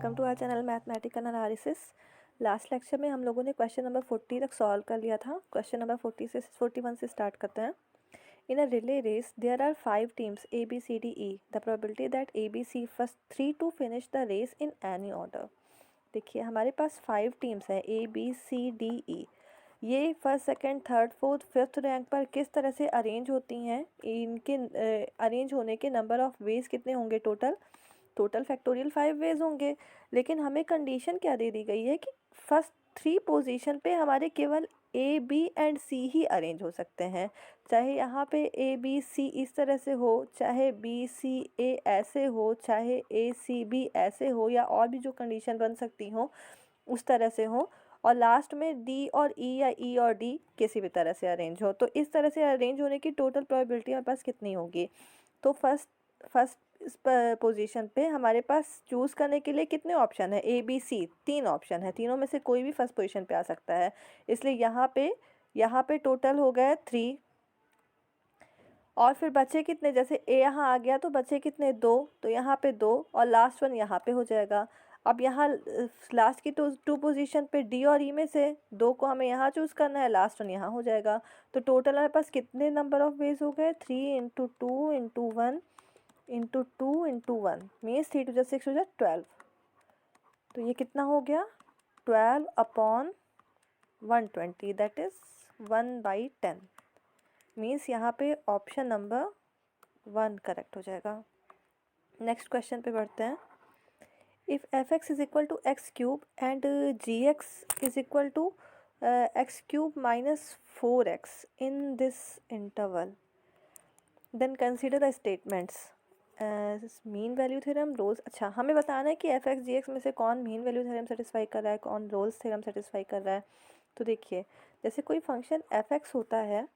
Welcome to our channel mathematical analysis. Last lecture में हम लोगों ने क्वेश्चन नंबर 40 तक सॉल्व कर लिया था। क्वेश्चन नंबर 41 से स्टार्ट करते हैं। In a relay race there are 5 teams A B C D E। The probability that A B C first 3 to finish the race in any order. देखिए हमारे पास 5 टीम्स हैं A B C D E। ये first second third fourth fifth rank पर किस तरह से arrange होती हैं, इनके अरेंज होने के नंबर ऑफ वेज कितने होंगे टोटल फैक्टोरियल 5 वेज होंगे। लेकिन हमें कंडीशन क्या दे दी गई है कि फर्स्ट 3 पोजीशन पे हमारे केवल A B and C he arrange हो सकते हैं। चाहे यहाँ पे A B C इस तरह से हो, चाहे B C A ऐसे हो, चाहे A C B ऐसे हो, या और भी जो कंडीशन बन सकती हो उस तरह से हो, और लास्ट में D और E या E और D किसी भी तरह से अरेंज हो। तो इस तरह से अरेंज होने की टोटल प्रोबेबिलिटी हमारे पास कितनी होगी? तो फर्स्ट इस पोजीशन पे हमारे पास चूज़ करने के लिए कितने ऑप्शन है? A B C 3 ऑप्शन है, तीनों में से कोई भी फर्स्ट पोजीशन पे आ सकता है। इसलिए यहाँ पे टोटल हो गए 3, और फिर बचे कितने? जैसे A यहाँ आ गया तो बचे कितने? 2, तो यहाँ पे 2 और लास्ट वन यहाँ पे हो जाएगा। अब यहाँ लास्ट की टू पोजीशन पे D और E में से 2 को हमें यहाँ चूज़ करना है, लास्ट वन यहाँ हो जाएगा। तो टोटल हमारे पास कितने नंबर ऑफ वेज हो गए? 3 × 2 × 1 × 2 × 1 मीन्स 3 × 6 × 12। तो ये कितना हो गया? 12/120 दैट इज़ 1/10 मीन्स यहाँ पे ऑप्शन नंबर 1 करेक्ट हो जाएगा। नेक्स्ट क्वेश्चन पे बढ़ते हैं। If fx is equal to x cube and gx is equal to x cube minus 4x in this interval, then consider the statements mean value theorem, Rolle's. अच्छा, हमें बताना है कि एफ एक्स जी x में से कौन मीन वैल्यू थ्योरम सेटिस्फाई कर रहा है, कौन रोल्स थ्योरम सेटिस्फाई कर रहा है। तो देखिए, जैसे कोई फंक्शन एफ एक्स होता है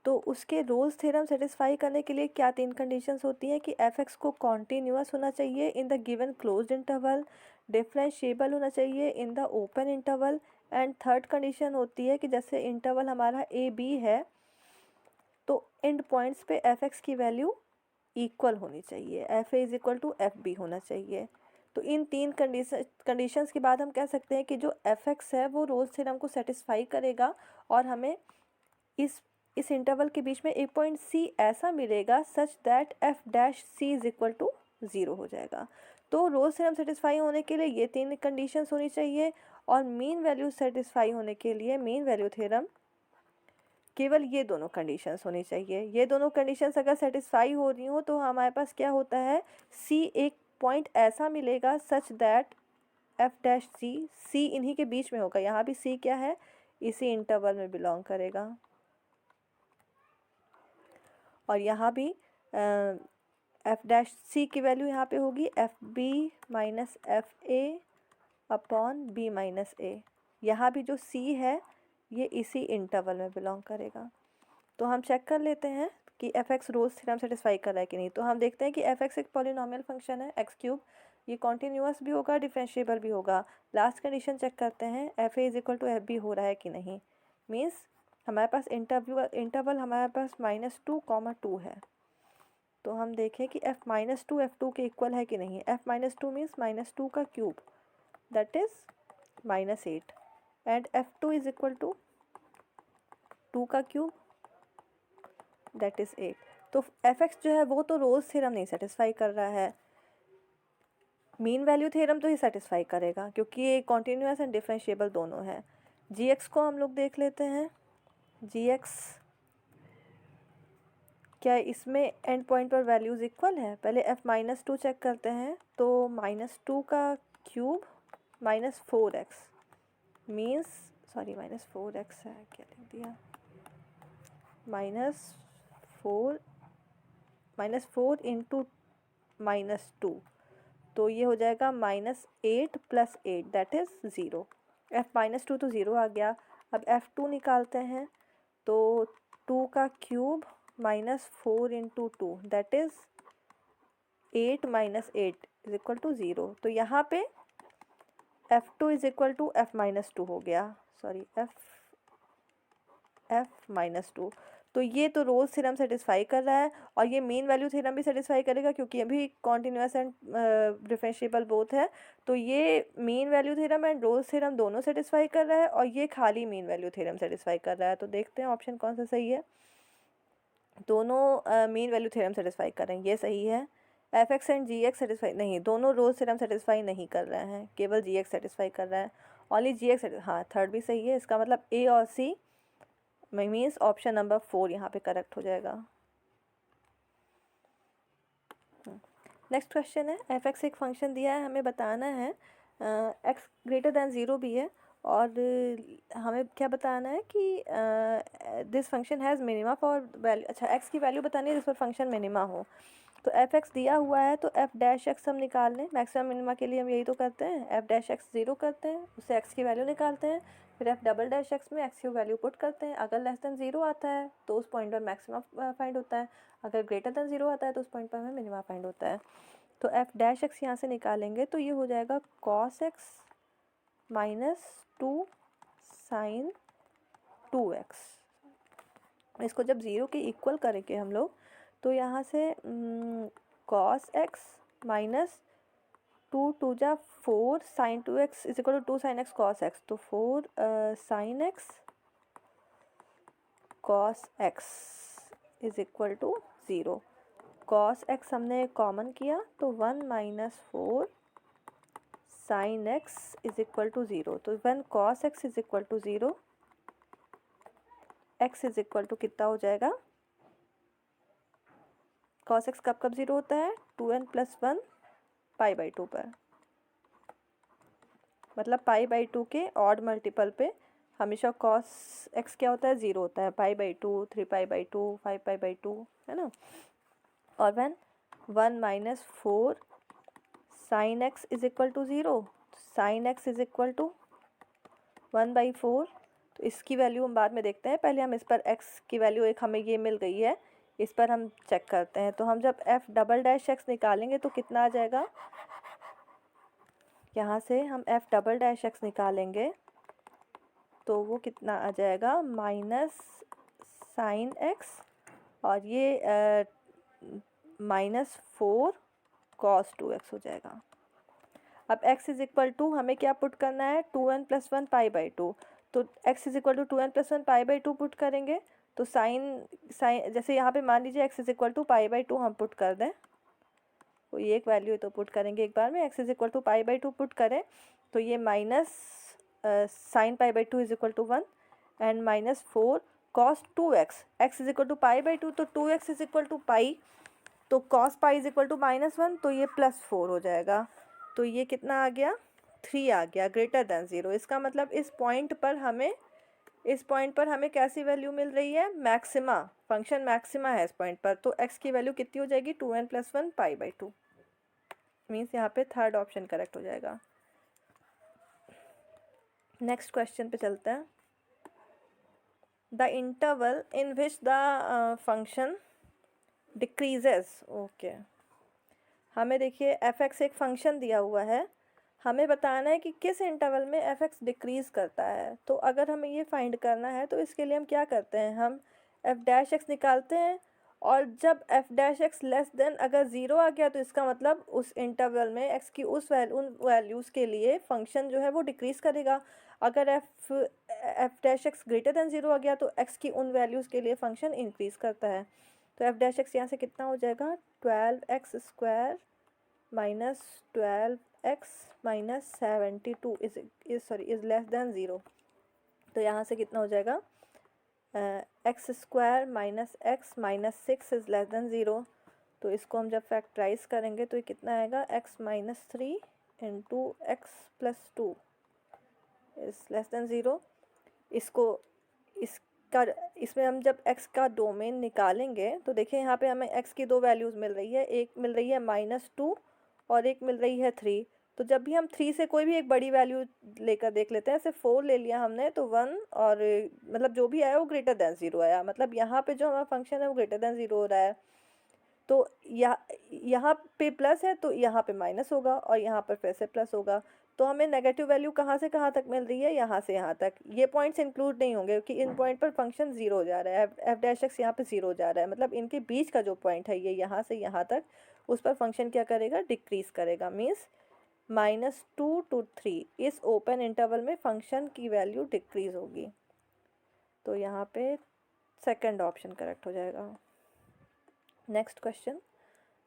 तो उसके रोल्स थ्योरम सेटिस्फाई करने के लिए क्या 3 कंडीशंस होती हैं? कि एफ एक्स को कॉन्टीन्यूअस होना चाहिए in the given closed interval, differentiable होना चाहिए in the open interval, and third condition होती है कि जैसे इंटरवल हमारा ए बी है तो एंड पॉइंट्स पे एफ एक्स की वैल्यू इक्वल होनी चाहिए, f a is equal to f b होना चाहिए। तो इन 3 कंडीशंस के बाद हम कह सकते हैं कि जो एफ एक्स है वो रोल्स थ्योरम को सेटिस्फाई करेगा, और हमें इस इंटरवल के बीच में एक पॉइंट सी ऐसा मिलेगा such that f dash c is equal to 0 हो जाएगा। तो रोल्स थ्योरम सेटिस्फाई होने के लिए ये 3 कंडीशंस होनी चाहिए, और मीन वैल्यू सेटिस्फाई होने के लिए मीन वैल्यू थ्योरम केवल ये दोनों कंडीशंस होनी चाहिए। ये दोनों कंडीशंस अगर सेटिस्फाई हो रही हो तो हमारे पास क्या होता है? सी एक पॉइंट ऐसा मिलेगा सच दैट एफ डैश सी इन्हीं के बीच में होगा। यहाँ भी सी क्या है? इसी इंटरवल में बिलोंग करेगा। और यहाँ भी एफ डैश सी की वैल्यू यहाँ पे होगी F B minus F A upon B minus A. यहाँ भी जो सी है ये इसी इंटरवल में बिलोंग करेगा। तो हम चेक कर लेते हैं कि F x Rolle's theorem satisfy कर रहा है कि नहीं। तो हम देखते हैं कि एफ एक्स एक पॉलिनॉमियल फंक्शन है एक्स क्यूब, ये कॉन्टीन्यूअस भी होगा, डिफरेंशिएबल भी होगा। लास्ट कंडीशन चेक करते हैं f a is equal to f b हो रहा है कि नहीं। मीन्स हमारे पास इंटरवल हमारे पास -2, है। तो हम देखें कि f -2 f2 के इक्वल है कि नहीं। f -2 मीन्स -2 का cube that is -8, and f2 is equal to 2 का क्यूब दैट इज़ 8। तो एफ एक्स जो है वो तो रोल्स थ्योरम नहीं सेटिस्फाई कर रहा है, मीन वैल्यू थ्योरम तो ही सेटिस्फाई करेगा क्योंकि ये कॉन्टीन्यूअस एंड डिफरेंशिएबल दोनों है। जी एक्स को हम लोग देख लेते हैं। जी एक्स क्या इसमें एंड पॉइंट पर वैल्यूज़ इक्वल है? पहले f -2 चेक करते हैं। तो -2 का क्यूब -4x मीन्स -4x है, क्या लिख दिया? -4 इंटू -2, तो ये हो जाएगा -8 + 8 दैट इज़ 0। f -2 तो 0 आ गया। अब f2 निकालते हैं। तो 2 का cube -4 into 2 that is 8 - 8 is equal to 0। तो यहाँ पे f2 is equal to f -2 हो गया, सॉरी f -2। तो ये तो रोल्स थ्योरम सेटिस्फाई कर रहा है, और ये मीन वैल्यू थ्योरम भी सेटिस्फाई करेगा क्योंकि ये भी कॉन्टिन्यूस एंड डिफरेंशिएबल बोथ है। तो ये mean value theorem and Rolle's theorem दोनों सेटिस्फाई कर रहा है, और ये खाली मीन वैल्यू थ्योरम सेटिस्फाई कर रहा है। तो देखते हैं ऑप्शन कौन सा सही है। दोनों मीन वैल्यू थ्योरम सेटिस्फाई कर रहे हैं, ये सही है। F x and g x satisfy नहीं, दोनों रोल्स थ्योरम सेटिस्फाई नहीं कर रहे हैं, केवल जी एक्स सेटिस्फाई कर रहा है। ओनली जी एक्स, हाँ थर्ड भी सही है। इसका मतलब ए और सी मीन्स ऑप्शन नंबर 4 यहाँ पे करेक्ट हो जाएगा। नेक्स्ट क्वेश्चन है, एफ एक्स एक फंक्शन दिया है, हमें बताना है एक्स ग्रेटर दैन ज़ीरो भी है, और हमें क्या बताना है कि this function has minima for value, अच्छा एक्स की वैल्यू बतानी है जिस पर फंक्शन मिनिमा हो। तो एफ एक्स दिया हुआ है तो एफ डैश एक्स हम निकाल लें, मैक्सिमम मिनिमा के लिए हम यही तो करते हैं, एफ डैश एक्स ज़ीरो करते हैं, उससे एक्स की वैल्यू निकालते हैं, फिर एफ डबल डैश एक्स में एक्स की वैल्यू पुट करते हैं। अगर लेस दैन ज़ीरो आता है तो उस पॉइंट पर मैक्सिमम फाइंड होता है, अगर ग्रेटर दैन ज़ीरो आता है तो उस पॉइंट पर हमें मिनिमा फाइंड होता है। तो एफ डैश एक्स यहाँ से निकालेंगे तो ये हो जाएगा cos x minus 2 sine 2x। इसको जब ज़ीरो के इक्वल करेंगे हम लोग तो यहाँ से cos x minus 2 sine 2x is equal to 2 sine x cos x, तो 4 sine x cos x is equal to 0। Cos x हमने कॉमन किया तो 1 minus 4 sine x is equal to 0। तो one cos x is equal to 0, x is equal to कितना हो जाएगा, cos x कब कब 0 होता है, 2n+1 पाई बाई 2 पर, मतलब पाई बाई 2 के ऑड मल्टीपल पे हमेशा कॉस एक्स क्या होता है, 0 होता है। Pi by 2, 3 pi by 2, 5 pi by 2, है ना। और when 1 minus 4 sine x is equal to 0, sine x is equal to 1/4। तो इसकी वैल्यू हम बाद में देखते हैं, पहले हम इस पर x की वैल्यू एक हमें ये मिल गई है, इस पर हम चेक करते हैं। तो हम जब f डबल डैश एक्स निकालेंगे तो कितना आ जाएगा, यहाँ से हम f डबल डैश एक्स निकालेंगे तो वो कितना आ जाएगा, माइनस साइन एक्स, और ये -4 कॉस 2x हो जाएगा। अब x इज इक्वल टू हमें क्या पुट करना है, 2n+1 पाई बाई 2। तो x is equal to 2n+1 pi by 2 put करेंगे तो साइन जैसे यहाँ पे मान लीजिए x is equal to pi by 2 हम पुट कर दें, तो ये एक वैल्यू तो पुट करेंगे एक बार में, x is equal to pi by 2 put करें तो ये minus sine pi by 2 is equal to 1 and -4 cos 2x, x is equal to pi by 2 तो 2x is equal to pi, तो cos pi is equal to -1 तो ये +4 हो जाएगा। तो ये कितना आ गया, 3 आ गया, ग्रेटर दैन 0। इसका मतलब इस पॉइंट पर हमें कैसी वैल्यू मिल रही है, मैक्सिमा, फंक्शन मैक्सिमा है इस पॉइंट पर। तो x की वैल्यू कितनी हो जाएगी, 2n+1 पाई बाई 2, मीन्स यहाँ पे थर्ड ऑप्शन करेक्ट हो जाएगा। नेक्स्ट क्वेश्चन पे चलते हैं। The interval in which the function decreases, okay, हमें देखिए एफ एक्स एक फंक्शन दिया हुआ है, हमें बताना है कि किस इंटरवल में एफ एक्स डिक्रीज़ करता है। तो अगर हमें ये फाइंड करना है तो इसके लिए हम क्या करते हैं, हम एफ डैश एक्स निकालते हैं, और जब F dash x less than अगर 0 आ गया तो इसका मतलब उस इंटरवल में एक्स की उन वैल्यूज़ के लिए फंक्शन जो है वो डिक्रीज़ करेगा। अगर F dash x greater than 0 आ गया तो एक्स की उन वैल्यूज़ के लिए फंक्शन इंक्रीज़ करता है। तो एफ डैश एक्स यहाँ से कितना हो जाएगा, 12x² minus 12x minus 72 is less than 0। तो यहाँ से कितना हो जाएगा, x² minus x minus 6 is less than 0। तो इसको हम जब फैक्टराइज करेंगे तो ये कितना आएगा, x minus 3 into x plus 2 is less than 0। इसमें हम जब x का डोमेन निकालेंगे तो देखिए यहाँ पे हमें x की दो वैल्यूज़ मिल रही है, एक मिल रही है -2 और एक मिल रही है 3। तो जब भी हम 3 से कोई भी एक बड़ी वैल्यू लेकर देख लेते हैं, जैसे 4 ले लिया हमने तो 1 और मतलब जो भी आया वो ग्रेटर दैन 0 आया, मतलब यहाँ पे जो हमारा फंक्शन है वो ग्रेटर दैन 0 हो रहा है। तो यहाँ पे प्लस है तो यहाँ पे माइनस होगा और यहाँ पर फिर से प्लस होगा। तो हमें नेगेटिव वैल्यू कहाँ से कहाँ तक मिल रही है, यहाँ से यहाँ तक। ये पॉइंट्स इंक्लूड नहीं होंगे क्योंकि इन पॉइंट पर फंक्शन ज़ीरो हो जा रहा है, एफ डैश एक्स यहाँ पे ज़ीरो जा रहा है, मतलब इनके बीच का जो पॉइंट है ये यहाँ से यहाँ तक, उस पर फंक्शन क्या करेगा, डिक्रीज़ करेगा। मीन्स -2 to 3 इस ओपन इंटरवल में फंक्शन की वैल्यू डिक्रीज़ होगी। तो यहाँ पे सेकंड ऑप्शन करेक्ट हो जाएगा। Next question,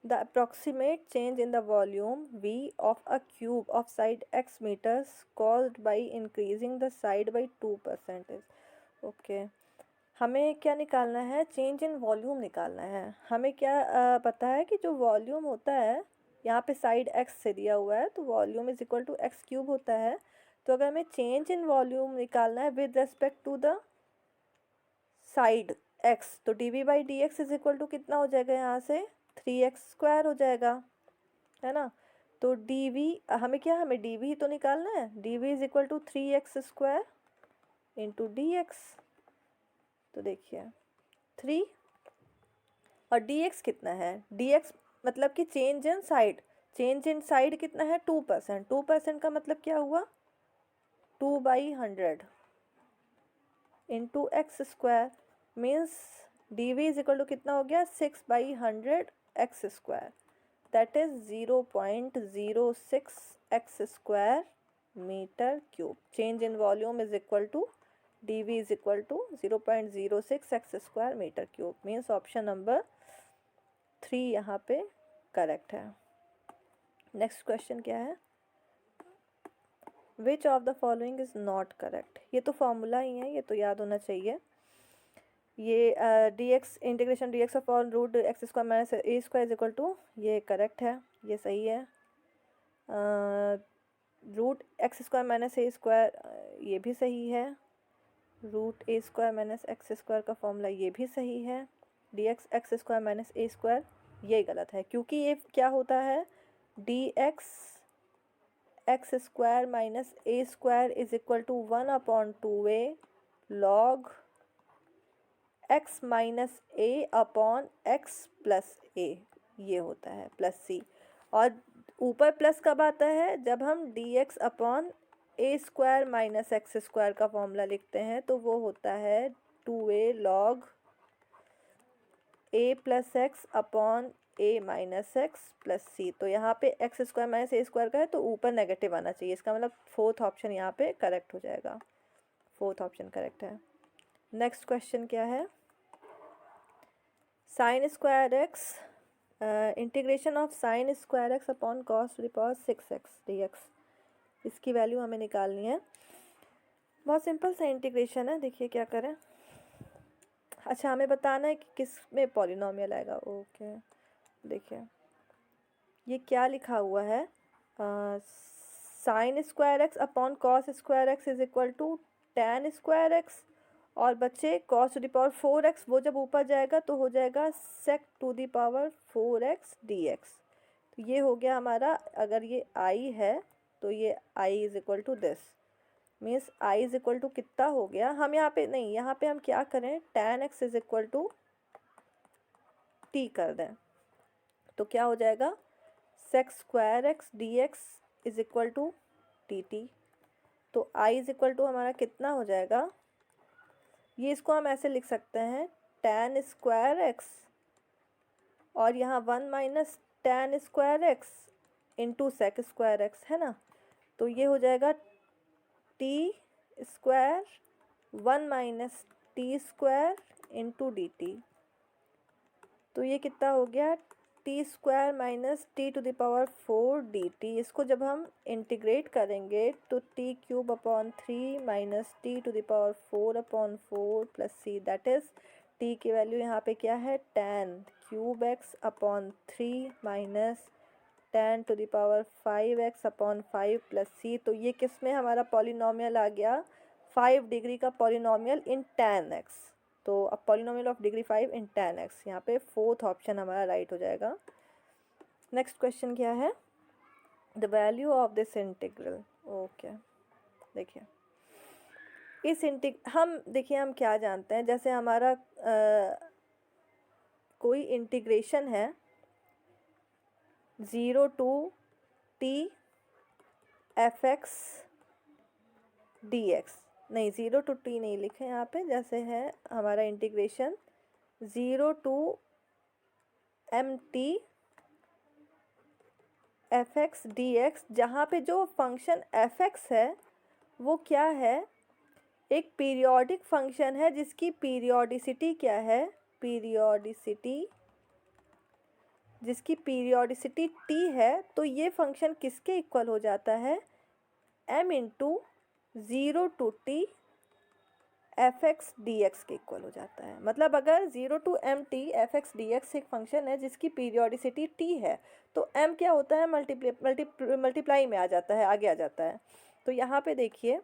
the approximate change in the volume V of a cube of side x meters caused by increasing the side by 2% is okay। हमें क्या निकालना है, चेंज इन वॉल्यूम निकालना है। हमें क्या पता है कि जो वॉल्यूम होता है यहाँ पे साइड x से दिया हुआ है, तो volume is equal to x cube होता है। तो अगर हमें चेंज इन वॉल्यूम निकालना है with respect to the side x, तो d v by D x is equal to कितना हो जाएगा, यहाँ से 3x² हो जाएगा, है ना। तो डी वी हमें क्या, हमें डी वी ही तो निकालना है। D v is equal to 3x² into d x. तो देखिए 3 और डी एक्स कितना है, डी एक्स मतलब कि change in side, change in side कितना है 2%। 2% का मतलब क्या हुआ, 2/100 into x² means d v is equal to कितना हो गया, 6/100 x², that is 0.06 x² metre cube. Change in volume is equal to d v is equal to 0.06 x² metre cube. Means option number 3 यहाँ पे correct है। Next question क्या है, which of the following is not correct. ये तो formula ही है, ये तो याद होना चाहिए। ये d x integration d x of on root x² minus a² is equal to, ये करेक्ट है, ये सही है। रूट x² माइनस a² ये भी सही है। रूट a² माइनस x² का फॉर्मूला ये भी सही है। D x x² minus a² ये गलत है, क्योंकि ये क्या होता है, d x x² minus a² is equal to 1/2a log x minus a upon x plus a, ये होता है प्लस c। और ऊपर प्लस कब आता है, जब हम dx upon a² minus x² का फॉर्मूला लिखते हैं, तो वो होता है 2a log a plus x upon a minus x plus C. तो यहाँ पे x² माइनस a² का है, तो ऊपर नेगेटिव आना चाहिए, इसका मतलब फोर्थ ऑप्शन यहाँ पे करेक्ट हो जाएगा। फोर्थ ऑप्शन करेक्ट है। नेक्स्ट क्वेश्चन क्या है, sin² x integration of sin² x upon cos to the power 6x dx, इसकी वैल्यू हमें निकालनी है। बहुत सिंपल सा इंटीग्रेशन है, देखिए क्या करें। अच्छा, हमें बताना है कि किस में पॉलिनॉमियल आएगा। ओके, देखिए ये क्या लिखा हुआ है, sin² x upon cos² x is equal to tan²x, और बच्चे cos to the power 4x, वो जब ऊपर जाएगा तो हो जाएगा sec to the power 4x dx। तो ये हो गया हमारा, अगर ये i है तो ये i is equal to this, means i is equal to कितना हो गया, हम यहाँ पे नहीं, यहाँ पे हम क्या करें, tan x is equal to t कर दें, तो क्या हो जाएगा, sec² x dx is equal to dt। तो i इज इक्वल टू हमारा कितना हो जाएगा, ये इसको हम ऐसे लिख सकते हैं tan² x और यहाँ 1 minus tan² x into sec² x, है ना। तो ये हो जाएगा t² 1 minus t² into dt। तो ये कितना हो गया, t² minus t to the power 4 dt। इसको जब हम इंटीग्रेट करेंगे तो t³ upon 3 minus t to the power 4 upon 4 plus c, that is t की वैल्यू यहाँ पे क्या है, tan³ x upon 3 minus tan to the power 5x upon 5 plus c। तो ये किस में हमारा पॉलिनॉमियल आ गया, 5 डिग्री का पॉलिनॉमियल इन tan x। तो अब polynomial of degree 5 in tan x, यहाँ पे फोर्थ ऑप्शन हमारा राइट हो जाएगा। नेक्स्ट क्वेश्चन क्या है, the value of this integral. Okay, देखिए इस हम देखिए हम क्या जानते हैं, जैसे हमारा कोई इंटीग्रेशन है 0 to t F x D x, नहीं 0 to t नहीं लिखे यहाँ पे, जैसे है हमारा integration 0 to mt F x D x, जहाँ पे जो फंक्शन एफ एक्स है वो क्या है, एक पीरियोडिक फंक्शन है जिसकी पीरियोडिसिटी क्या है, जिसकी पीरियोडिसिटी t है। तो ये फंक्शन किसके इक्वल हो जाता है, m into 0 to t F x D x के इक्वल हो जाता है। मतलब अगर 0 to mt F x D x एक फंक्शन है जिसकी पीरियोडिसिटी t है, तो m क्या होता है, मल्टीप्लाई में आ जाता है, आगे आ जाता है। तो यहाँ पे देखिए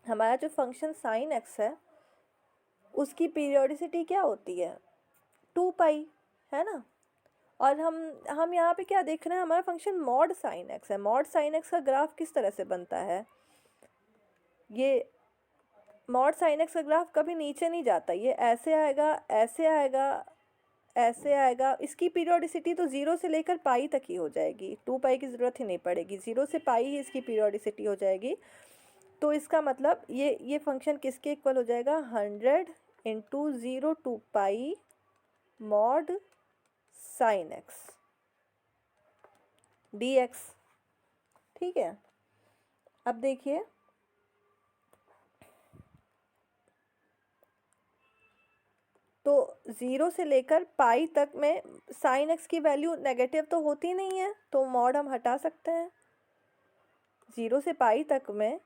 हमारा जो फंक्शन साइन x है उसकी पीरियोडिसिटी क्या होती है, 2 पाई, है ना। और हम यहाँ पे क्या देख रहे हैं, हमारा फंक्शन मॉड साइन x है। मॉड साइन x का ग्राफ किस तरह से बनता है, ये मॉड साइन x का ग्राफ कभी नीचे नहीं जाता, ये ऐसे आएगा, ऐसे आएगा, ऐसे आएगा। इसकी पीरियोडिसिटी तो 0 से लेकर पाई तक ही हो जाएगी, 2 पाई की ज़रूरत ही नहीं पड़ेगी, 0 से पाई ही इसकी पीरियोडिसिटी हो जाएगी। तो इसका मतलब ये फंक्शन किसके इक्वल हो जाएगा, 100 into 0 to pi mod sine x D x. ठीक है, अब देखिए तो 0 से लेकर पाई तक में साइन x की वैल्यू नेगेटिव तो होती नहीं है, तो मॉड हम हटा सकते हैं। 0 से पाई तक में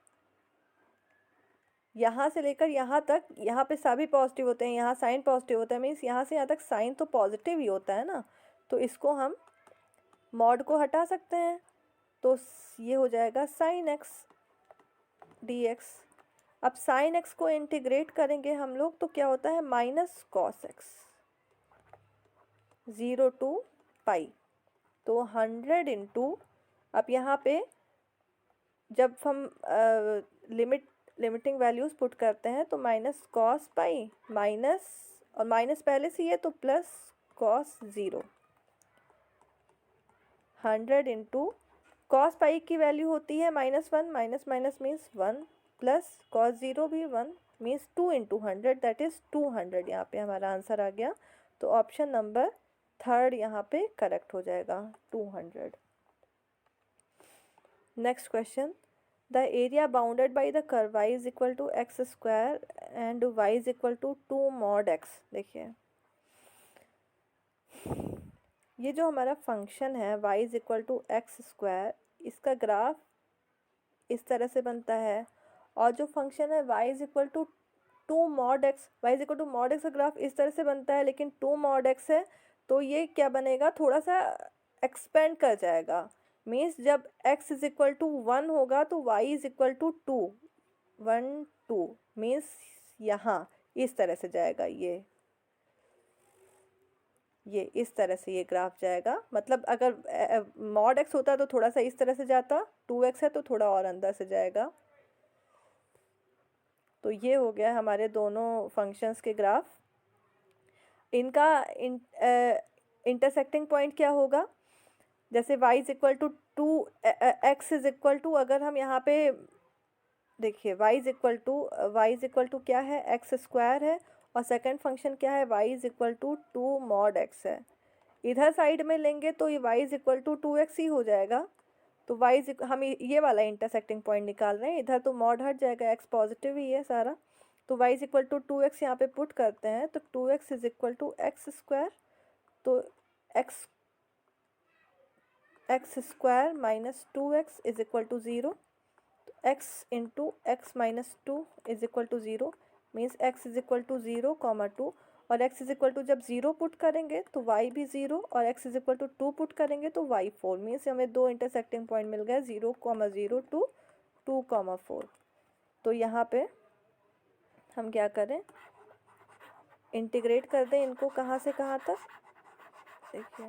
यहाँ से लेकर यहाँ तक, यहाँ पे सभी पॉजिटिव होते हैं, यहाँ साइन पॉजिटिव होता है, मीन्स यहाँ से यहाँ तक साइन तो पॉजिटिव ही होता है ना, तो इसको हम मॉड को हटा सकते हैं। तो ये हो जाएगा साइन एक्स डी एक्स। अब साइन एक्स को इंटीग्रेट करेंगे हम लोग तो क्या होता है, माइनस कॉस एक्स 0 to पाई। तो 100 इंटू, अब यहाँ पे जब हम लिमिटिंग वैल्यूज़ पुट करते हैं तो माइनस कॉस पाई, माइनस और माइनस पहले से ही है तो plus cos 0, 100 into cos pi की वैल्यू होती है -1, minus minus means 1, plus cos 0 भी 1 मीन्स 2 इंटू 100 दैट इज़ 200। यहाँ पे हमारा आंसर आ गया। तो ऑप्शन नंबर 3 यहाँ पे करेक्ट हो जाएगा, 200। Next question, the area bounded by the curve y is equal to x square and y is equal to 2 mod x। देखिए ये जो हमारा फंक्शन है y is equal to x square, इसका ग्राफ इस तरह से बनता है, और जो फंक्शन है y is equal to 2 mod x, y is equal to mod x का ग्राफ इस तरह से बनता है, लेकिन 2 मॉड x है तो ये क्या बनेगा, थोड़ा सा एक्सपेंड कर जाएगा। मीन्स जब x इज इक्वल टू 1 होगा तो y is equal to 2, 1 2 means यहाँ इस तरह से जाएगा, ये इस तरह से ये ग्राफ जाएगा। मतलब अगर मॉड x होता तो थोड़ा सा इस तरह से जाता, 2x है तो थोड़ा और अंदर से जाएगा। तो ये हो गया हमारे दोनों फंक्शंस के ग्राफ। इनका इंटरसेक्टिंग पॉइंट क्या होगा, जैसे y is equal to 2 x is equal to, अगर हम यहाँ पे देखिए y इज इक्वल टू क्या है, एक्स स्क्वायर है, और सेकंड फंक्शन क्या है, y is equal to 2 mod x है। इधर साइड में लेंगे तो ये y is equal to 2x ही हो जाएगा। तो हम ये वाला इंटरसेक्टिंग पॉइंट निकाल रहे हैं, इधर तो मॉड हट जाएगा, x पॉजिटिव ही है सारा। तो y is equal to 2x यहाँ पे पुट करते हैं तो 2x is equal to x square, तो x square minus 2x is equal to 0, तो x into x minus 2 is equal to 0 means x is equal to 0 comma 2, और x is equal to जब 0 put करेंगे तो y भी 0, और x is equal to 2 put करेंगे तो y 4 means हमें दो इंटरसेक्टिंग पॉइंट मिल गए, 0,0 टू 2,4। तो यहाँ पे हम क्या करें, इंटीग्रेट कर दें इनको कहाँ से कहाँ तक। देखिए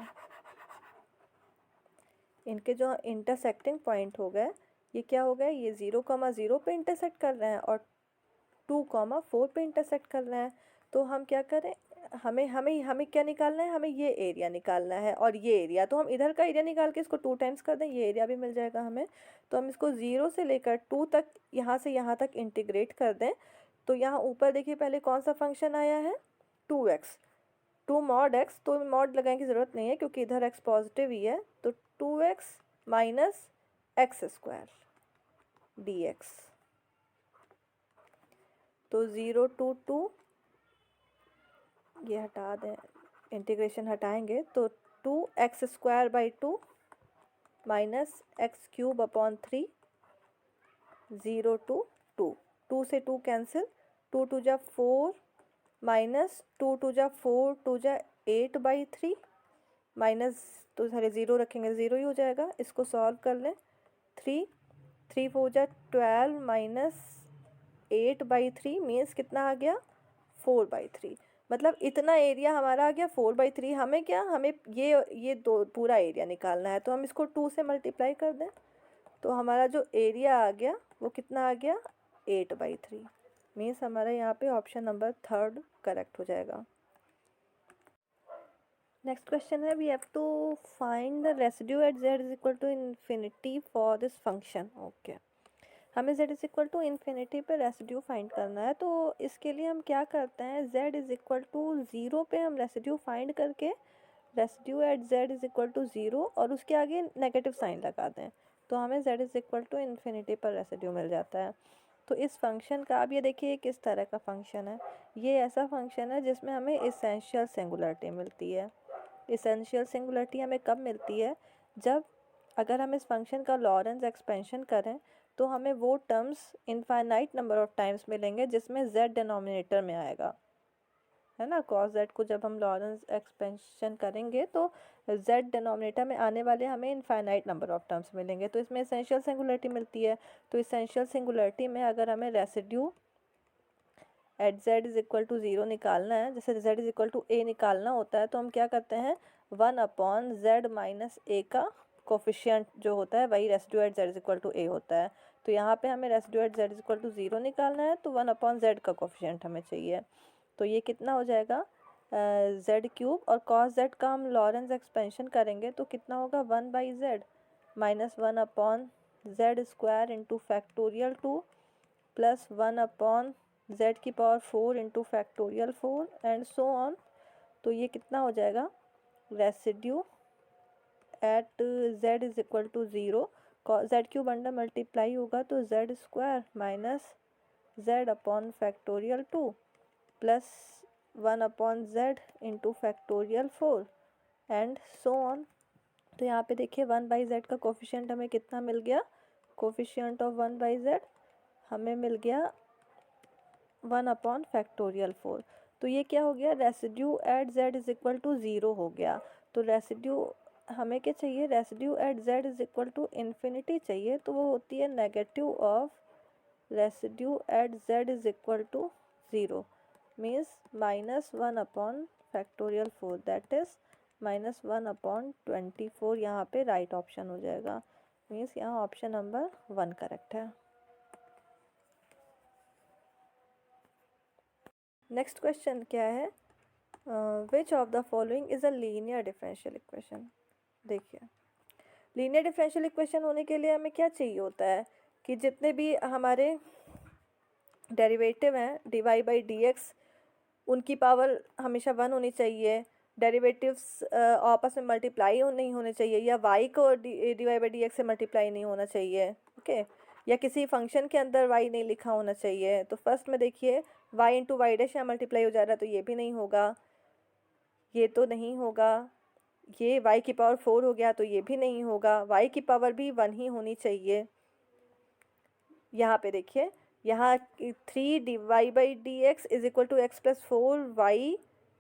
इनके जो इंटरसेक्टिंग पॉइंट हो गए ये क्या हो गया, ये 0,0 पे इंटरसेक्ट कर रहे हैं और 2,4 पे इंटरसेक्ट कर रहे हैं। तो हम क्या करें, हमें हमें हमें क्या निकालना है, हमें ये एरिया निकालना है और ये एरिया, तो हम इधर का एरिया निकाल के इसको 2 टाइम्स कर दें, ये एरिया भी मिल जाएगा हमें। तो हम इसको 0 से लेकर 2 तक, यहाँ से यहाँ तक इंटीग्रेट कर दें। तो यहाँ ऊपर देखिए पहले कौन सा फंक्शन आया है, 2x, 2 मॉड x, तो मॉड लगाने की ज़रूरत नहीं है क्योंकि इधर x पॉजिटिव ही है। तो 2x minus x square dx, तो 0 to 2, ये हटा दें, इंटीग्रेशन हटाएंगे तो 2x square by 2 minus x cube upon 3, 0 to 2, 2 से 2 कैंसिल, 2 2 जा 4 माइनस 2 2 जा 4, 2 जा 8 बाई 3 माइनस, तो सारे 0 रखेंगे 0 ही हो जाएगा। इसको सॉल्व कर लें, 3 3 4 जा 12 माइनस 8 बाई 3 मीन्स कितना आ गया, 4 बाई 3। मतलब इतना एरिया हमारा आ गया 4 बाई 3। हमें क्या, हमें ये दो पूरा एरिया निकालना है, तो हम इसको 2 से मल्टीप्लाई कर दें, तो हमारा जो एरिया आ गया वो कितना आ गया, 8 बाई 3। मीन्स हमारा यहाँ पे ऑप्शन नंबर 3 करेक्ट हो जाएगा। नेक्स्ट क्वेश्चन है, we have to find the residue at z is equal to infinity for this function. Okay, हमें z is equal to infinity पे रेसिड्यू फाइंड करना है। तो इसके लिए हम क्या करते हैं, z इज इक्वल टू 0 पे हम रेसिड्यू फाइंड करके residue at z is equal to 0 और उसके आगे नेगेटिव साइन लगा दें, तो हमें z is equal to infinity पर रेसिड्यू मिल जाता है। तो इस फंक्शन का, अब ये देखिए किस तरह का फंक्शन है, ये ऐसा फंक्शन है जिसमें हमें इसेंशियल सिंगुलरिटी मिलती है। इसेंशियल सिंगुलरिटी हमें कब मिलती है, जब अगर हम इस फंक्शन का लॉरेंस एक्सपेंशन करें तो हमें वो terms infinite number of times मिलेंगे जिसमें z डिनोमिनेटर में आएगा, है ना। cos z को जब हम लॉरेंस एक्सपेंशन करेंगे तो z डिनोमिनेटर में आने वाले हमें इनफाइनाइट नंबर ऑफ टर्म्स मिलेंगे, तो इसमें इसेंशियल सिंगुलरिटी मिलती है। तो इसेंशियल सिंगुलरिटी में अगर हमें residue at z is equal to 0 निकालना है, जैसे z is equal to a निकालना होता है, तो हम क्या करते हैं, 1 अपॉन z माइनस a का कोफिशिएंट जो होता है वही residue at z is equal to a होता है। तो यहाँ पे हमें residue at z is equal to 0 निकालना है, तो 1 अपॉन z का कोफिशिएंट हमें चाहिए। तो ये कितना हो जाएगा, z क्यूब, और cos z का हम लॉरेंस एक्सपेंशन करेंगे तो कितना होगा, 1 by z minus 1 upon z square into factorial 2 plus 1 upon z की power 4 into factorial 4 and so on. तो ये कितना हो जाएगा, residue at z is equal to 0, z cube under multiply होगा तो z square minus z upon factorial 2 plus 1 upon z into factorial 4 and so on. तो यहाँ पे देखिए 1 बाई जेड का कोफिशिएंट हमें कितना मिल गया, कोफिशिएंट ऑफ 1 बाई जेड हमें मिल गया 1 अपॉन फैक्टोरियल 4। तो ये क्या हो गया, residue at z is equal to 0 हो गया। तो रेसिड्यू हमें क्या चाहिए, residue at z is equal to infinity चाहिए, तो वो होती है negative of residue at z is equal to 0 means minus 1 upon factorial 4, that is minus 1 upon 24। यहाँ पे राइट ऑप्शन हो जाएगा, मीन्स यहाँ ऑप्शन नंबर 1 करेक्ट है। नेक्स्ट क्वेश्चन क्या है, which of the following is a linear differential equation. देखिए linear differential equation होने के लिए हमें क्या चाहिए होता है कि जितने भी हमारे डेरिवेटिव हैं dy बाई डी एक्स, उनकी पावर हमेशा 1 होनी चाहिए, डेरिवेटिव्स आपस में मल्टीप्लाई नहीं होने चाहिए, या y को dy बाई डी एक्स से मल्टीप्लाई नहीं होना चाहिए, ओके, या किसी फंक्शन के अंदर y नहीं लिखा होना चाहिए। तो फर्स्ट में देखिए y इंटू वाई डैश यहाँ मल्टीप्लाई हो जा रहा है, तो ये भी नहीं होगा, ये तो नहीं होगा, ये y की पावर 4 हो गया तो ये भी नहीं होगा, y की पावर भी 1 ही होनी चाहिए। यहाँ पे देखिए, यहाँ 3 dy by D x is equal to x plus 4y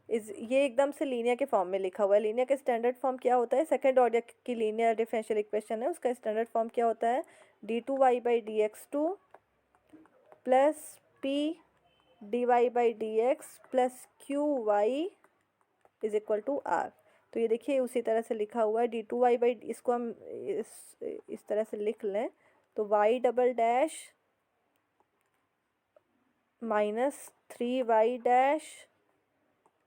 is, ये एकदम से लीनियर के फॉर्म में लिखा हुआ है। लीनियर का स्टैंडर्ड फॉर्म क्या होता है, सेकंड ऑर्डर की लीनियर डिफरेंशियल इक्वेशन है, उसका स्टैंडर्ड फॉर्म क्या होता है, d2y by D x to plus p dy by D x plus q y is equal to r। तो ये देखिए उसी तरह से लिखा हुआ है d2y बाई, इसको हम इस तरह से लिख लें, तो y double dash minus 3y dash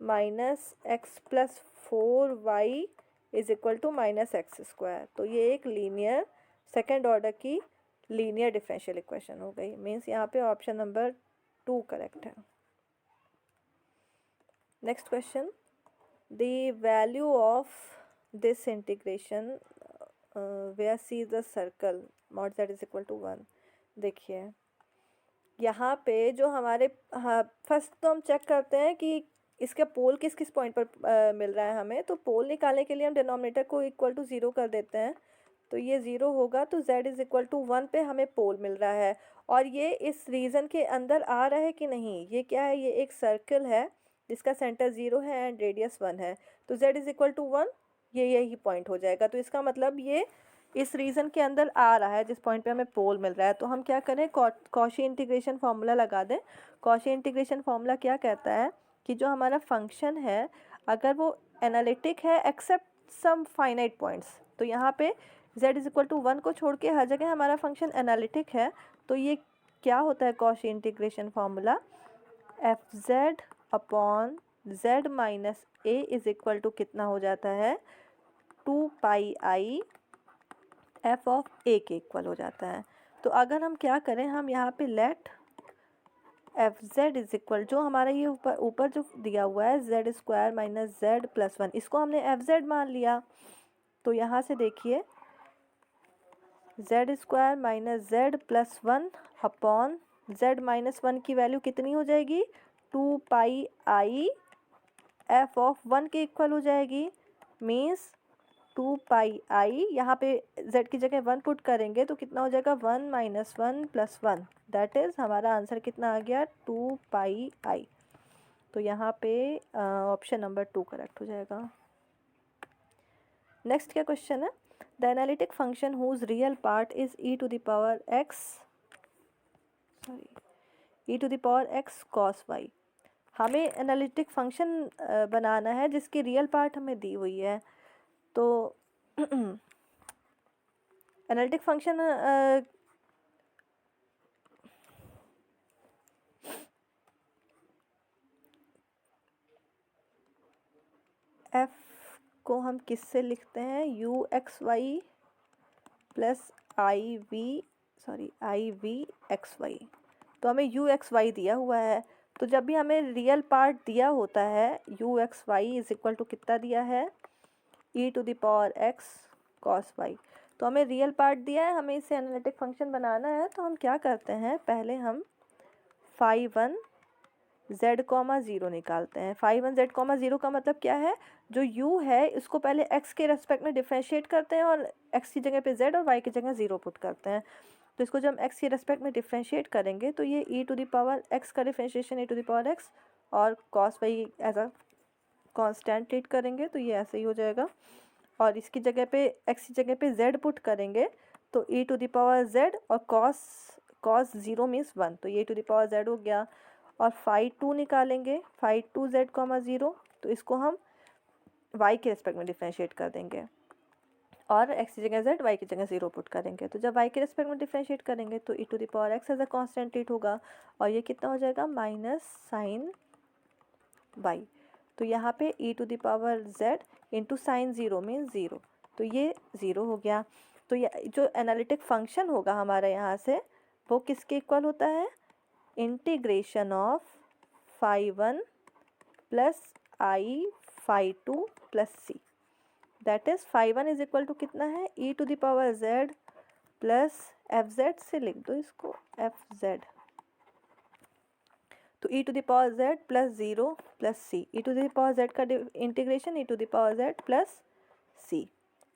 minus x plus 4y is equal to minus x square. तो ये एक लीनियर सेकेंड ऑर्डर की लीनियर डिफरेंशियल इक्वेशन हो गई। मीन्स यहाँ पे ऑप्शन नंबर 2 करेक्ट है। Next question, the value of this integration where c is the circle mod z is equal to 1। देखिए यहाँ पे जो हमारे, हाँ फर्स्ट तो हम चेक करते हैं कि इसका पोल किस किस पॉइंट पर मिल रहा है हमें। तो पोल निकालने के लिए हम डिनोमिनेटर को इक्वल टू 0 कर देते हैं। तो ये 0 होगा, तो z इज़ इक्वल टू 1 पे हमें पोल मिल रहा है। और ये इस रीजन के अंदर आ रहा है कि नहीं, ये क्या है, ये एक सर्कल है जिसका सेंटर 0 है एंड रेडियस 1 है। तो z इज़ इक्वल टू 1, ये यही पॉइंट हो जाएगा। तो इसका मतलब ये इस रीजन के अंदर आ रहा है जिस पॉइंट पे हमें पोल मिल रहा है। तो हम क्या करें, कॉशी इंटीग्रेशन फार्मूला लगा दें। कॉशी इंटीग्रेशन फार्मूला क्या कहता है कि जो हमारा फंक्शन है अगर वो एनालिटिक है एक्सेप्ट सम फाइनाइट पॉइंट्स, तो यहाँ पे z इज इक्वल टू 1 को छोड़ के हर जगह हमारा फंक्शन एनालिटिक है। तो ये क्या होता है Cauchy integration formula, f z upon z minus a is equal to कितना हो जाता है, 2πi एफ ऑफ ए के इक्वल हो जाता है। तो अगर हम क्या करें, हम यहाँ पे let f z is equal, जो हमारा ये ऊपर ऊपर जो दिया हुआ है z square minus z plus 1, इसको हमने एफ जेड मान लिया। तो यहाँ से देखिए Z square minus z plus 1 upon z minus 1 की वैल्यू कितनी हो जाएगी, 2πi एफ ऑफ 1 के इक्वल हो जाएगी। मीन्स 2πi, यहाँ पे z की जगह 1 पुट करेंगे तो कितना हो जाएगा, 1 माइनस 1 प्लस 1, दैट इज़ हमारा आंसर कितना आ गया, 2πi। तो यहाँ पे ऑप्शन नंबर 2 करेक्ट हो जाएगा। नेक्स्ट क्या क्वेश्चन है, the analytic function whose real part is e to the power x cos y। हमें एनालिटिक फंक्शन बनाना है जिसकी रियल पार्ट हमें दी हुई है। तो एनालिटिक फंक्शन एफ को हम किससे लिखते हैं, u x y plus i v x y. तो हमें यू एक्स वाई दिया हुआ है। तो जब भी हमें रियल पार्ट दिया होता है u x y is equal to कितना दिया है, e to the power x cos y। तो हमें रियल पार्ट दिया है, हमें इसे एनालिटिक फंक्शन बनाना है। तो हम क्या करते हैं, पहले हम फाई 1 z कॉमा 0 निकालते हैं। फाई 1 z कॉमा 0 का मतलब क्या है, जो u है इसको पहले x के रेस्पेक्ट में डिफ्रेंशिएट करते हैं और x की जगह पे z और y की जगह 0 पुट करते हैं। तो इसको जब हम x के रेस्पेक्ट में डिफ्रेंशिएट करेंगे तो ये e to the power x का differentiation e to the power x और cos y as a constant treat करेंगे तो ये ऐसे ही हो जाएगा। और इसकी जगह पे x की जगह पे z पुट करेंगे तो e to the power z और cos 0 मीन्स 1, तो ये e to the power z हो गया। और फाई 2 निकालेंगे, फाई 2 z कॉमा 0, तो इसको हम y के रिस्पेक्ट में डिफ्रेंशिएट कर देंगे और x की जगह z, y की जगह 0 पुट करेंगे। तो जब y के रिस्पेक्ट में डिफ्रेंशिएट करेंगे तो e to the power x as a constant treat होगा और ये कितना हो जाएगा, माइनस साइन y। तो यहाँ पे e to the power z into sine 0 means 0, तो ये 0 हो गया। तो ये जो एनालिटिक फंक्शन होगा हमारा यहाँ से वो किसके इक्वल होता है, integration of phi 1 plus I phi 2 plus C, that is phi 1 is equal to कितना है, e to the power z plus F Z से लिख दो इसको एफ जेड। तो e to the power z plus 0 plus C, e to the power z का integration e to the power z plus C.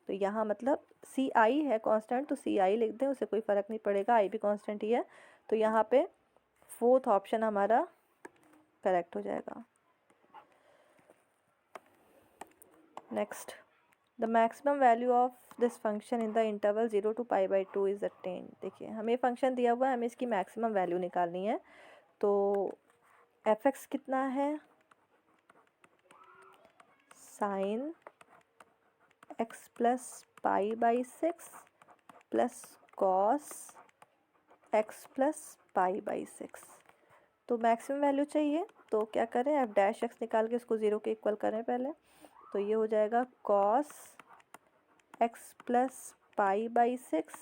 तो यहाँ मतलब सी आई है कांस्टेंट, तो सी आई लिख दें, उससे कोई फ़र्क नहीं पड़ेगा, आई भी कांस्टेंट ही है। तो यहाँ पे फोर्थ ऑप्शन हमारा करेक्ट हो जाएगा। Next, the maximum value of this function in the interval 0 to π/2 is attained. देखिए हमें फंक्शन दिया हुआ है, हमें इसकी मैक्सिमम वैल्यू निकालनी है। तो एफ एक्स कितना है, sine x plus π/6 plus cos x plus π/6। तो मैक्सिमम वैल्यू चाहिए, तो क्या करें, एफ डैश एक्स निकाल के उसको 0 के इक्वल करें पहले। तो ये हो जाएगा cos x plus pi by 6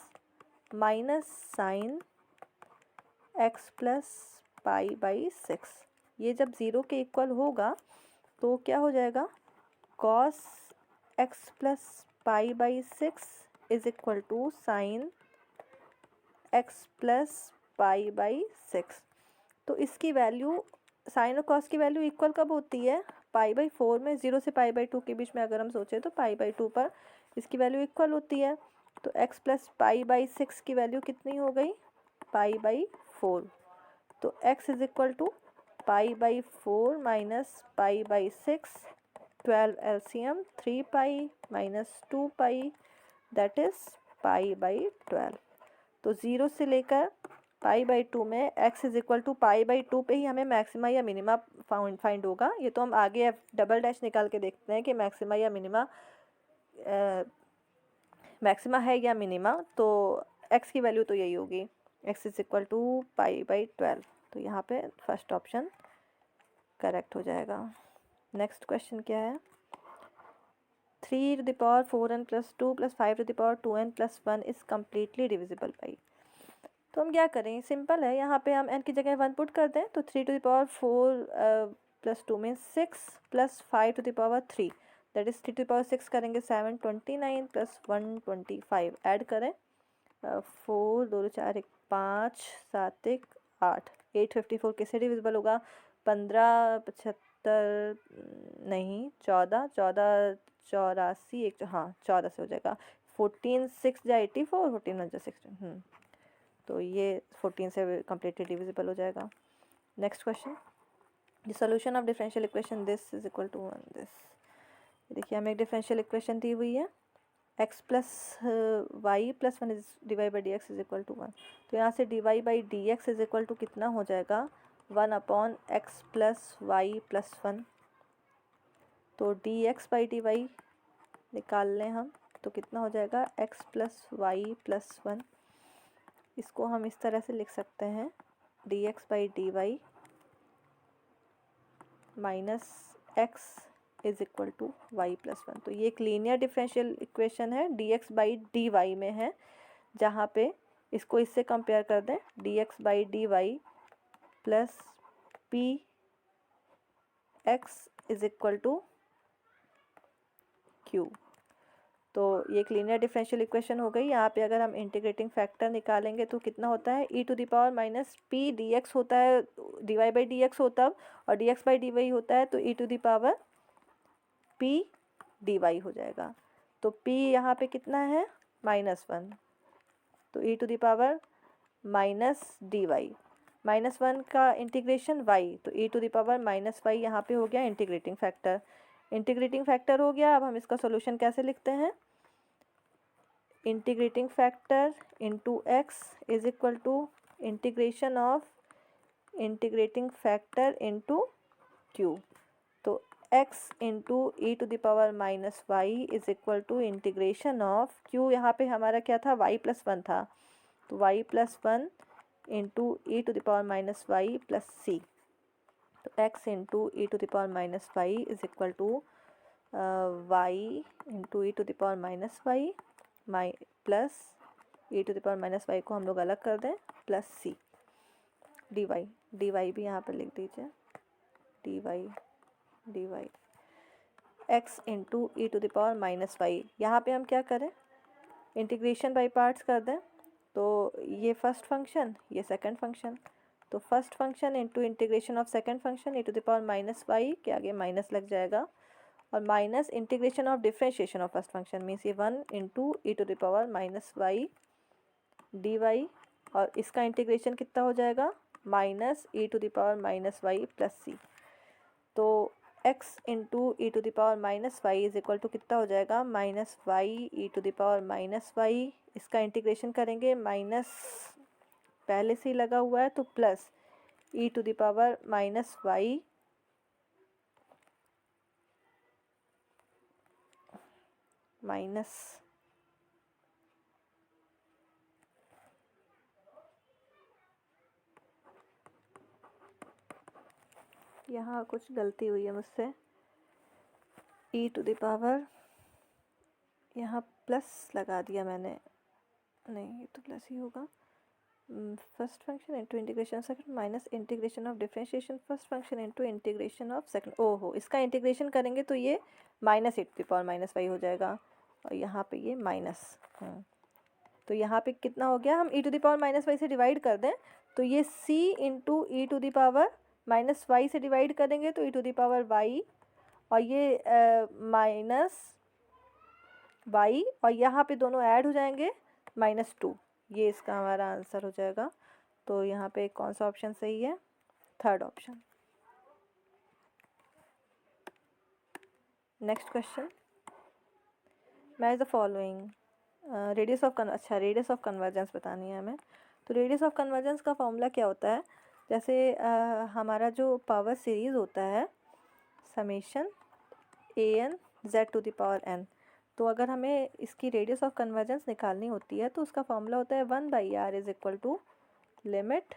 minus sign x plus pi by 6। ये जब 0 के इक्वल होगा तो क्या हो जाएगा, cos x plus pi by 6 is equal to sine x plus pi by 6। तो इसकी वैल्यू, साइन और कॉस की वैल्यू इक्वल कब होती है, पाई बाई 4 में। 0 से पाई बाई 2 के बीच में अगर हम सोचें तो पाई बाई 2 पर इसकी वैल्यू इक्वल होती है। तो x प्लस पाई बाई 6 की वैल्यू कितनी हो गई, पाई बाई 4। तो x is equal to pi by 4 minus pi by 6, 12 LCM 3 pi minus 2 pi, that is pi by 12। तो 0 से लेकर पाई बाई 2 में x is equal to pi by 2 पे ही हमें मैक्सिमा या मिनिमा फाइंड होगा। ये तो हम आगे एफ डबल डैश निकाल के देखते हैं कि मैक्सिमा या मिनिमा, मैक्सिमा है या मिनिमा। तो x की वैल्यू तो यही होगी, x is equal to pi by 12। तो यहाँ पे फर्स्ट ऑप्शन करेक्ट हो जाएगा। नेक्स्ट क्वेश्चन क्या है, 3 to the power 4n plus 2 plus 5 to the power 2n plus 1 is completely divisible by। तो हम क्या करें, सिंपल है, यहाँ पे हम n की जगह 1 पुट कर दें। तो 3 to the power 4 प्लस 2 में 6 plus 5 to the power 3, that is 3 to the power 6 करेंगे 729 प्लस 125 ऐड करें, 4 2 4 1 5 7 1 8, 854 किससे डिविजिबल होगा, 15 75 नहीं 14 14 84 एक, हाँ 14 से हो जाएगा। 14 6 जा 84, 14 1 जा 16। तो ये 14 से कम्प्लीटली डिविजिबल हो जाएगा। Next question, the solution of differential equation this is equal to 1 this. देखिए हमें एक डिफरेंशियल इक्वेशन दी हुई है, x plus y plus 1 is divide by D x is equal to 1। तो यहाँ से d Y by D x is equal to कितना हो जाएगा, 1 upon x plus y plus 1। तो d x by D y निकाल लें हम, तो कितना हो जाएगा, x प्लस वाई प्लस 1। इसको हम इस तरह से लिख सकते हैं, d x by D y minus x is equal to y plus 1। तो ये एक लीनियर डिफरेंशियल इक्वेशन है, d x by D y में है, जहाँ पे इसको इससे कंपेयर कर दें, d x by D y plus p x is equal to q. तो ये एक लीनियर डिफरेंशियल इक्वेशन हो गई। यहाँ पे अगर हम इंटीग्रेटिंग फैक्टर निकालेंगे तो कितना होता है, e to the power minus P D x होता है, D Y by D x होता है, और D x by D Y होता है, तो e to the power P D Y हो जाएगा। तो p यहाँ पे कितना है, -1, तो e to the power minus d y, -1 का इंटीग्रेशन y, तो e to the power -y यहाँ पे हो गया इंटीग्रेटिंग फैक्टर। इंटीग्रेटिंग फैक्टर हो गया। अब हम इसका सॉल्यूशन कैसे लिखते हैं, integrating factor into x is equal to integration of integrating factor into q. तो x into e to the power minus Y is equal to integration of q, यहाँ पे हमारा क्या था, y प्लस 1 था, तो y plus 1 into e to the power minus Y plus C. तो x into e to the power minus Y is equal to y into e to the power minus Y plus e to the power minus Y को हम लोग अलग कर दें, plus C D Y भी यहाँ पर लिख दीजिए, d y x into e to the power minus y. यहाँ पे हम क्या करें, इंटीग्रेशन बाई पार्ट्स कर दें। तो ये फर्स्ट फंक्शन, ये सेकंड फंक्शन, तो first function into integration of second function e to the power minus Y के आगे माइनस लग जाएगा, और minus integration of differentiation of first function means ये 1 into e to the power minus Y D Y, और इसका integration कितना हो जाएगा, minus e to the power minus Y plus C. तो x into e to the power minus Y is equal to कितना हो जाएगा, minus y e to the power minus y, इसका इंटीग्रेशन करेंगे, माइनस पहले से ही लगा हुआ है तो plus e to the power minus y minus यहाँ कुछ गलती हुई है मुझसे। e टू द पावर, यहाँ प्लस लगा दिया मैंने, नहीं ये तो प्लस ही होगा। First function into integration second minus integration of differentiation first function into integration of second. ओहो, इसका इंटीग्रेशन करेंगे तो ये minus e to the power minus y हो जाएगा, और यहाँ पे ये माइनस। तो यहाँ पे कितना हो गया, हम e to the power minus y से डिवाइड कर दें तो ये c into e to the power minus y से डिवाइड करेंगे तो e to the power y, और ये माइनस वाई, और यहाँ पे दोनों ऐड हो जाएंगे -2। ये इसका हमारा आंसर हो जाएगा। तो यहाँ पे कौन सा ऑप्शन सही है, third option. Next question, match the following. Radius of radius of convergence बतानी है हमें। तो रेडियस ऑफ कन्वर्जेंस का फॉर्मूला क्या होता है, जैसे हमारा जो पावर सीरीज होता है summation an z to the power n, तो अगर हमें इसकी रेडियस ऑफ कन्वर्जेंस निकालनी होती है तो उसका फॉर्मूला होता है 1/r is equal to limit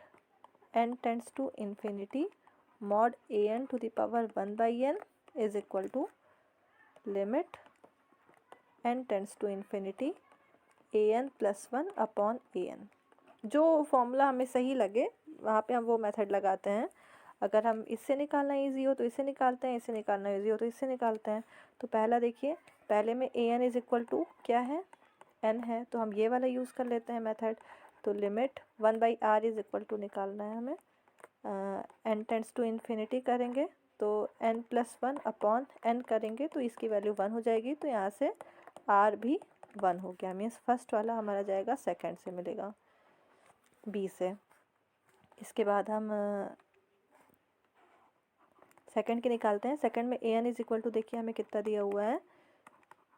n tends to infinity mod an to the power 1/n is equal to limit n tends to infinity an plus 1 upon an। जो formula हमें सही लगे वहाँ पे हम वो मेथड लगाते हैं। अगर हम इससे निकालना इजी हो तो इससे निकालते हैं, इससे निकालना इजी हो तो इससे निकालते हैं। तो पहला देखिए, पहले में an इज इक्वल टू क्या है, n है, तो हम ये वाला यूज़ कर लेते हैं मेथड। तो limit 1/r is equal to निकालना है हमें, n टेंड्स टू इन्फिनिटी करेंगे तो n प्लस 1 अपॉन n करेंगे तो इसकी वैल्यू 1 हो जाएगी, तो यहाँ से r भी 1 हो गया। मीन्स फर्स्ट वाला हमारा जाएगा सेकंड से, मिलेगा b से। इसके बाद हम सेकंड के निकालते हैं। सेकंड में an इज इक्वल टू देखिए हमें कितना दिया हुआ है,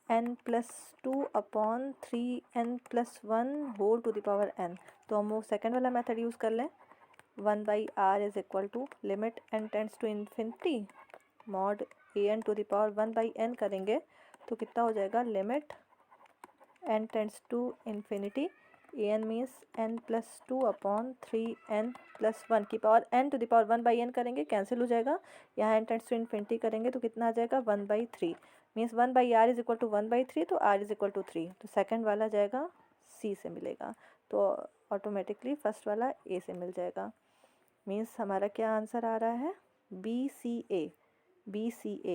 n plus 2 upon 3n plus 1 whole to the power n। तो हम वो सेकंड वाला मेथड यूज़ कर लें, 1/r is equal to limit n tends to infinity mod an to the power 1/n करेंगे तो कितना हो जाएगा, limit n tends to infinity an means n plus 2 upon 3n plus 1 की power n to the power 1/n करेंगे, cancel हो जाएगा। यहाँ n टेंड्स टू इन्फिनिटी करेंगे तो कितना आ जाएगा, 1/3 means 1/r is equal to 1/3, तो r इज इक्वल टू 3, तो सेकंड वाला जाएगा c से मिलेगा। तो ऑटोमेटिकली फर्स्ट वाला a से मिल जाएगा। मीन्स हमारा क्या आंसर आ रहा है, BCA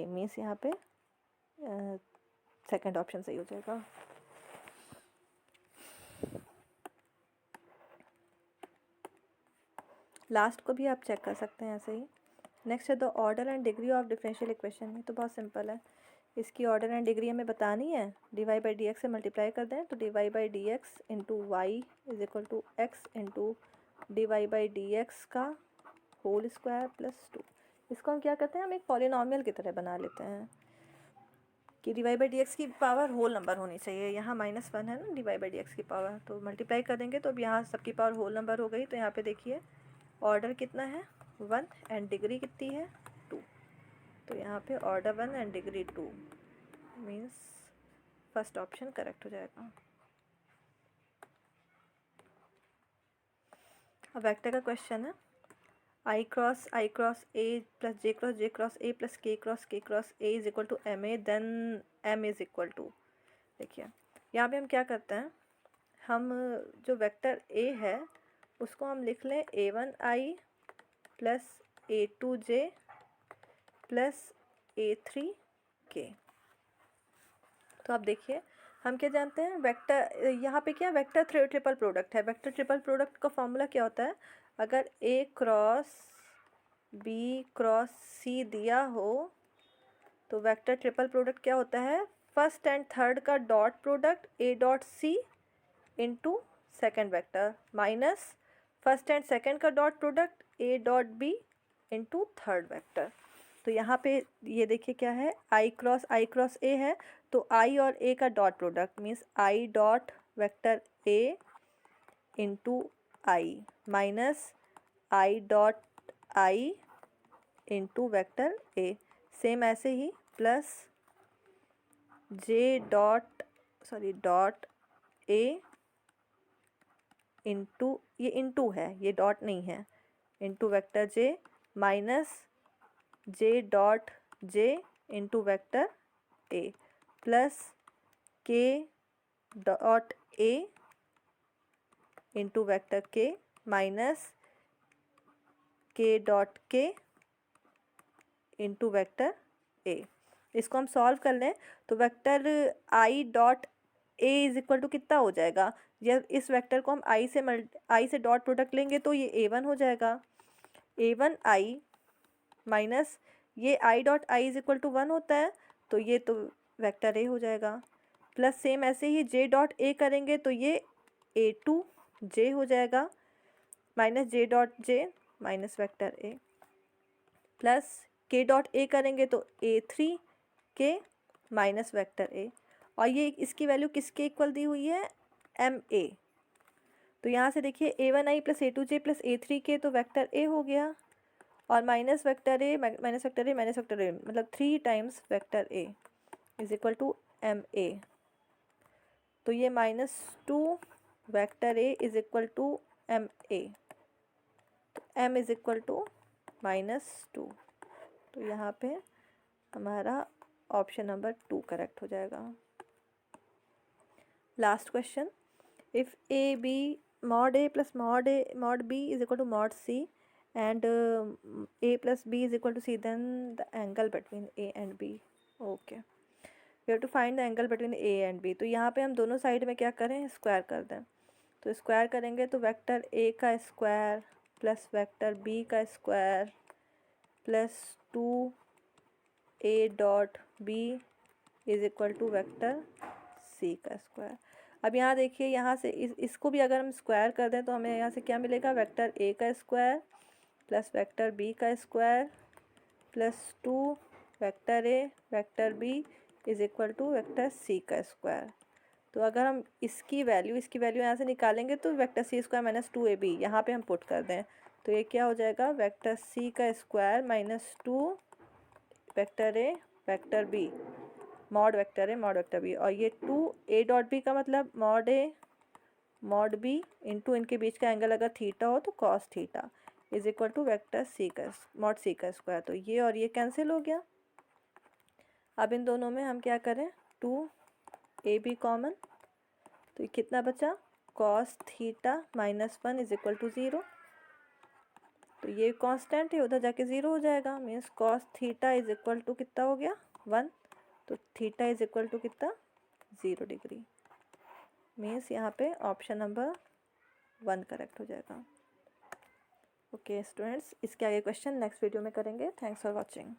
मीन्स यहाँ पे सेकंड ऑप्शन सही हो जाएगा। लास्ट को भी आप चेक कर सकते हैं ऐसे ही। नेक्स्ट है the order and degree of differential equation. ये तो बहुत सिंपल है, इसकी ऑर्डर एंड डिग्री हमें बतानी है। dy/dx से मल्टीप्लाई कर दें तो dy/dx into y is equal to x into dy/dx का होल स्क्वायर प्लस 2। इसको हम क्या करते हैं, हम एक पॉलिनॉमियल की तरह बना लेते हैं कि dy/dx की पावर होल नंबर होनी चाहिए। यहाँ -1 है ना dy/dx की पावर, तो मल्टीप्लाई कर देंगे तो अब यहाँ सबकी पावर होल नंबर हो गई। तो यहाँ पे देखिए ऑर्डर कितना है 1 एंड डिग्री कितनी है 2, तो यहाँ पे order 1 and degree 2 means first option correct हो जाएगा। अब वेक्टर का क्वेश्चन है, i cross a plus j cross a plus k cross a is equal to ma, then m is equal to, देखिए यहाँ पे हम क्या करते हैं, हम जो वेक्टर a है उसको हम लिख लें a1i plus a2j plus a3k। तो आप देखिए हम क्या जानते हैं, वेक्टर यहाँ पे क्या वेक्टर ट्रिपल प्रोडक्ट है। वेक्टर ट्रिपल प्रोडक्ट का फॉर्मूला क्या होता है, अगर a cross b cross c दिया हो तो वेक्टर ट्रिपल प्रोडक्ट क्या होता है, फर्स्ट एंड थर्ड का dot product a dot c into second vector minus first and second का dot product a dot b into third vector. तो यहाँ पे ये देखिए क्या है, i क्रॉस a है तो i और a का dot product means i dot vector a into i minus i dot i into vector a, same ऐसे ही plus j dot a into, ये इंटू है ये डॉट नहीं है, into vector j minus J dot J into vector A plus K dot A into vector K minus K dot K into vector A. इसको हम solve कर लें तो vector I dot A is equal to कितना हो जाएगा, या इस वेक्टर को हम आई से डॉट प्रोडक्ट लेंगे तो ये A1 हो जाएगा, A1 आई माइनस ये i dot i is equal to 1 होता है तो ये तो वेक्टर ए हो जाएगा, प्लस सेम ऐसे ही जे डॉट ए करेंगे तो ये A2 जे हो जाएगा minus J dot J minus vector A, plus K dot ए करेंगे तो A3 के माइनस वेक्टर ए, और ये इसकी वैल्यू किसके इक्वल दी हुई है, एम ए। तो यहाँ से देखिए A1 आई प्लस A2 जे प्लस A3 के तो वेक्टर ए हो गया, और minus vector a minus vector a minus vector a मतलब 3 times vector a is equal to m a. तो ये -2 vector a is equal to m a, तो m is equal to -2। तो यहाँ पे हमारा ऑप्शन नंबर 2 करेक्ट हो जाएगा। Last question, if a b mod a plus mod b is equal to mod c and a plus b is equal to c, then the angle between a and b. Okay, we have to find the angle between a and b। तो यहाँ पे हम दोनों side में क्या करें, square कर दें। तो स्क्वायर करेंगे तो वेक्टर a का स्क्वायर प्लस वेक्टर b का square plus 2a dot b is equal to vector c का स्क्वायर। अब यहाँ देखिए, यहाँ से इसको भी अगर हम स्क्वायर कर दें तो हमें यहाँ से क्या मिलेगा, वेक्टर a का स्क्वायर प्लस वेक्टर b का square plus 2 vector a vector b is equal to vector c का स्क्वायर। तो अगर हम इसकी वैल्यू यहाँ से निकालेंगे तो vector c square minus 2ab यहाँ पे हम पुट कर दें तो ये क्या हो जाएगा, वेक्टर c का square minus 2 vector a vector b mod vector a mod vector b, और ये 2a डॉट b का मतलब mod a mod b into इनके बीच का एंगल अगर थीटा हो तो cos theta is equal to vector c का मॉड सी का स्क्वायर। तो ये और ये कैंसिल हो गया। अब इन दोनों में हम क्या करें, 2ab कॉमन, तो ये कितना बचा, cos theta -1 is equal to 0। तो ये कांस्टेंट है, उधर जाके 0 हो जाएगा, means cos theta is equal to कितना हो गया, 1। तो थीटा इज इक्वल टू कितना, 0 डिग्री। मीन्स यहाँ पे ऑप्शन नंबर 1 करेक्ट हो जाएगा। ओके स्टूडेंट्स, इसके आगे क्वेश्चन नेक्स्ट वीडियो में करेंगे। Thanks for watching.